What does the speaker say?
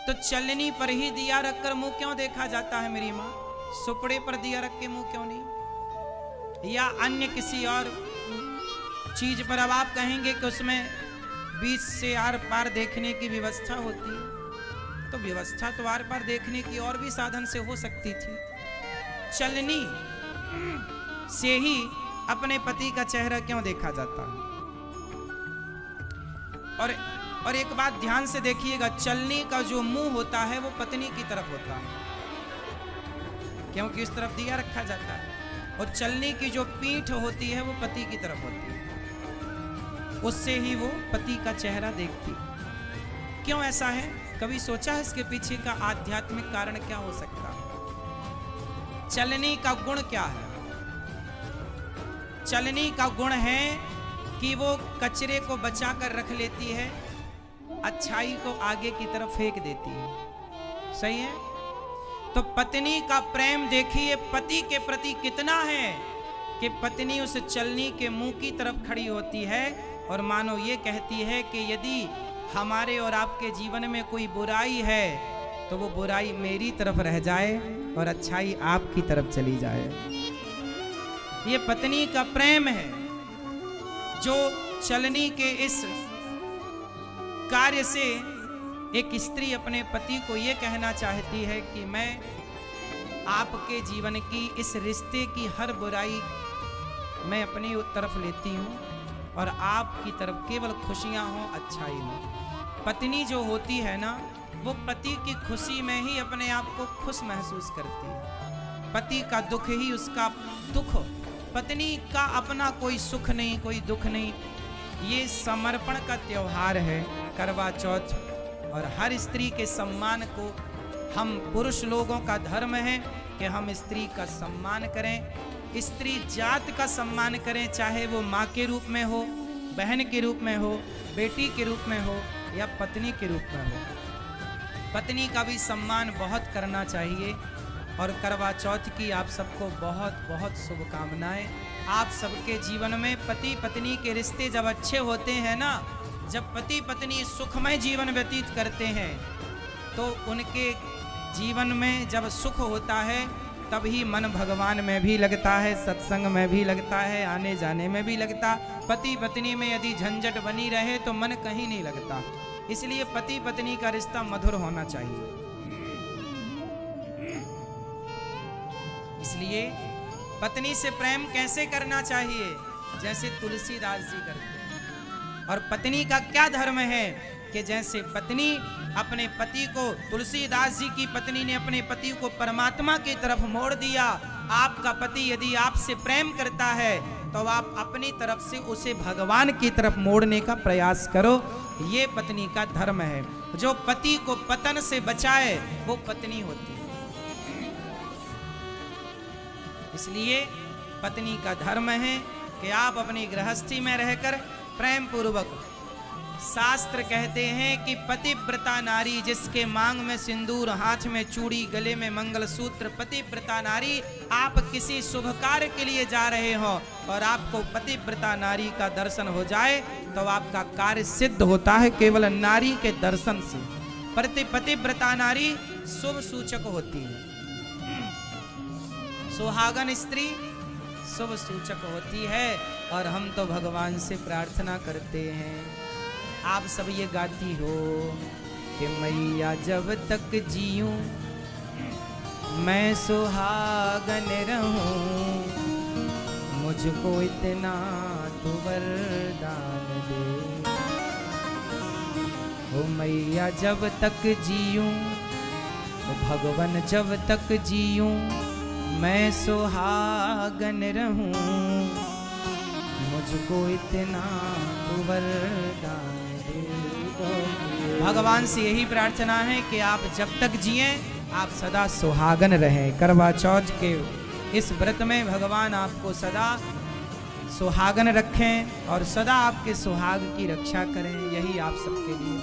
तो चलनी पर ही दिया रखकर मुंह क्यों देखा जाता है मेरी माँ? सुपड़े पर दिया रख के मुंह क्यों नहीं? या अन्य किसी और चीज पर अब आप कहेंगे कि उसमें बीच से आर पार देखने की व्यवस्था होती है, तो व्यवस्था तो आर पार देखने की और भी साधन से हो सकती थी। चलनी से ही अपने पति का चेहरा क्यों देखा जाता है? और एक बात ध्यान से देखिएगा, चलनी का जो मुंह होता है वो पत्नी की तरफ होता है, क्योंकि इस तरफ दिया रखा जाता है। और चलनी की जो पीठ होती है वो पति की तरफ होती है, उससे ही वो पति का चेहरा देखती। क्यों ऐसा है? कभी सोचा है इसके पीछे का आध्यात्मिक कारण क्या हो सकता है? चलनी का गुण क्या है? चलनी का गुण है कि वो कचरे को बचा कर रख लेती है, अच्छाई को आगे की तरफ फेंक देती है। सही है? तो पत्नी का प्रेम देखिए पति के प्रति कितना है कि पत्नी उस चलनी के मुंह की तरफ खड़ी होती है और मानो ये कहती है कि यदि हमारे और आपके जीवन में कोई बुराई है तो वो बुराई मेरी तरफ रह जाए और अच्छाई आपकी तरफ चली जाए। ये पत्नी का प्रेम है जो चलनी के इस कार्य से एक स्त्री अपने पति को ये कहना चाहती है कि मैं आपके जीवन की इस रिश्ते की हर बुराई मैं अपनी तरफ लेती हूँ और आपकी तरफ केवल खुशियाँ हों, अच्छाई हो। पत्नी जो होती है ना, वो पति की खुशी में ही अपने आप को खुश महसूस करती है। पति का दुख ही उसका दुख, पत्नी का अपना कोई सुख नहीं, कोई दुख नहीं। ये समर्पण का त्योहार है करवा चौथ, और हर स्त्री के सम्मान को हम पुरुष लोगों का धर्म है कि हम स्त्री का सम्मान करें, स्त्री जात का सम्मान करें, चाहे वो माँ के रूप में हो, बहन के रूप में हो, बेटी के रूप में हो या पत्नी के रूप में हो। पत्नी का भी सम्मान बहुत करना चाहिए। और करवा चौथ की आप सबको बहुत बहुत शुभकामनाएं। आप सबके जीवन में पति पत्नी के रिश्ते जब अच्छे होते हैं ना, जब पति पत्नी सुखमय जीवन व्यतीत करते हैं तो उनके जीवन में जब सुख होता है तभी मन भगवान में भी लगता है, सत्संग में भी लगता है, आने जाने में भी लगता। पति पत्नी में यदि झंझट बनी रहे तो मन कहीं नहीं लगता। इसलिए पति पत्नी का रिश्ता मधुर होना चाहिए। इसलिए पत्नी से प्रेम कैसे करना चाहिए? जैसे तुलसीदास जी करते हैं। और पत्नी का क्या धर्म है कि जैसे पत्नी अपने पति को, तुलसीदास जी की पत्नी ने अपने पति को परमात्मा की तरफ मोड़ दिया। आपका पति यदि आपसे प्रेम करता है तो आप अपनी तरफ से उसे भगवान की तरफ मोड़ने का प्रयास करो। ये पत्नी का धर्म है। जो पति को पतन से बचाए वो पत्नी होती है। इसलिए पत्नी का धर्म है कि आप अपनी गृहस्थी में रहकर प्रेम पूर्वक, शास्त्र कहते हैं कि पतिव्रता नारी जिसके मांग में सिंदूर, हाथ में चूड़ी, गले में मंगलसूत्र, पतिव्रता नारी। आप किसी शुभ कार्य के लिए जा रहे हो और आपको पतिव्रता नारी का दर्शन हो जाए तो आपका कार्य सिद्ध होता है केवल नारी के दर्शन से। पतिव्रता नारी शुभ सूचक होती है। सुहागन स्त्री शुभ सूचक होती है। और हम तो भगवान से प्रार्थना करते हैं, आप सब ये गाती हो कि मैया जब तक जीऊं मैं सुहागन रहूं, मुझको इतना तो वरदान दे। ओ मैया जब तक जीऊं, ओ भगवान जब तक जीऊं मैं सुहागन रहूं, मुझको इतना तो वरदान दे। भगवान से यही प्रार्थना है कि आप जब तक जिए आप सदा सुहागन रहें। करवा चौथ के इस व्रत में भगवान आपको सदा सुहागन रखें और सदा आपके सुहाग की रक्षा करें। यही आप सबके लिए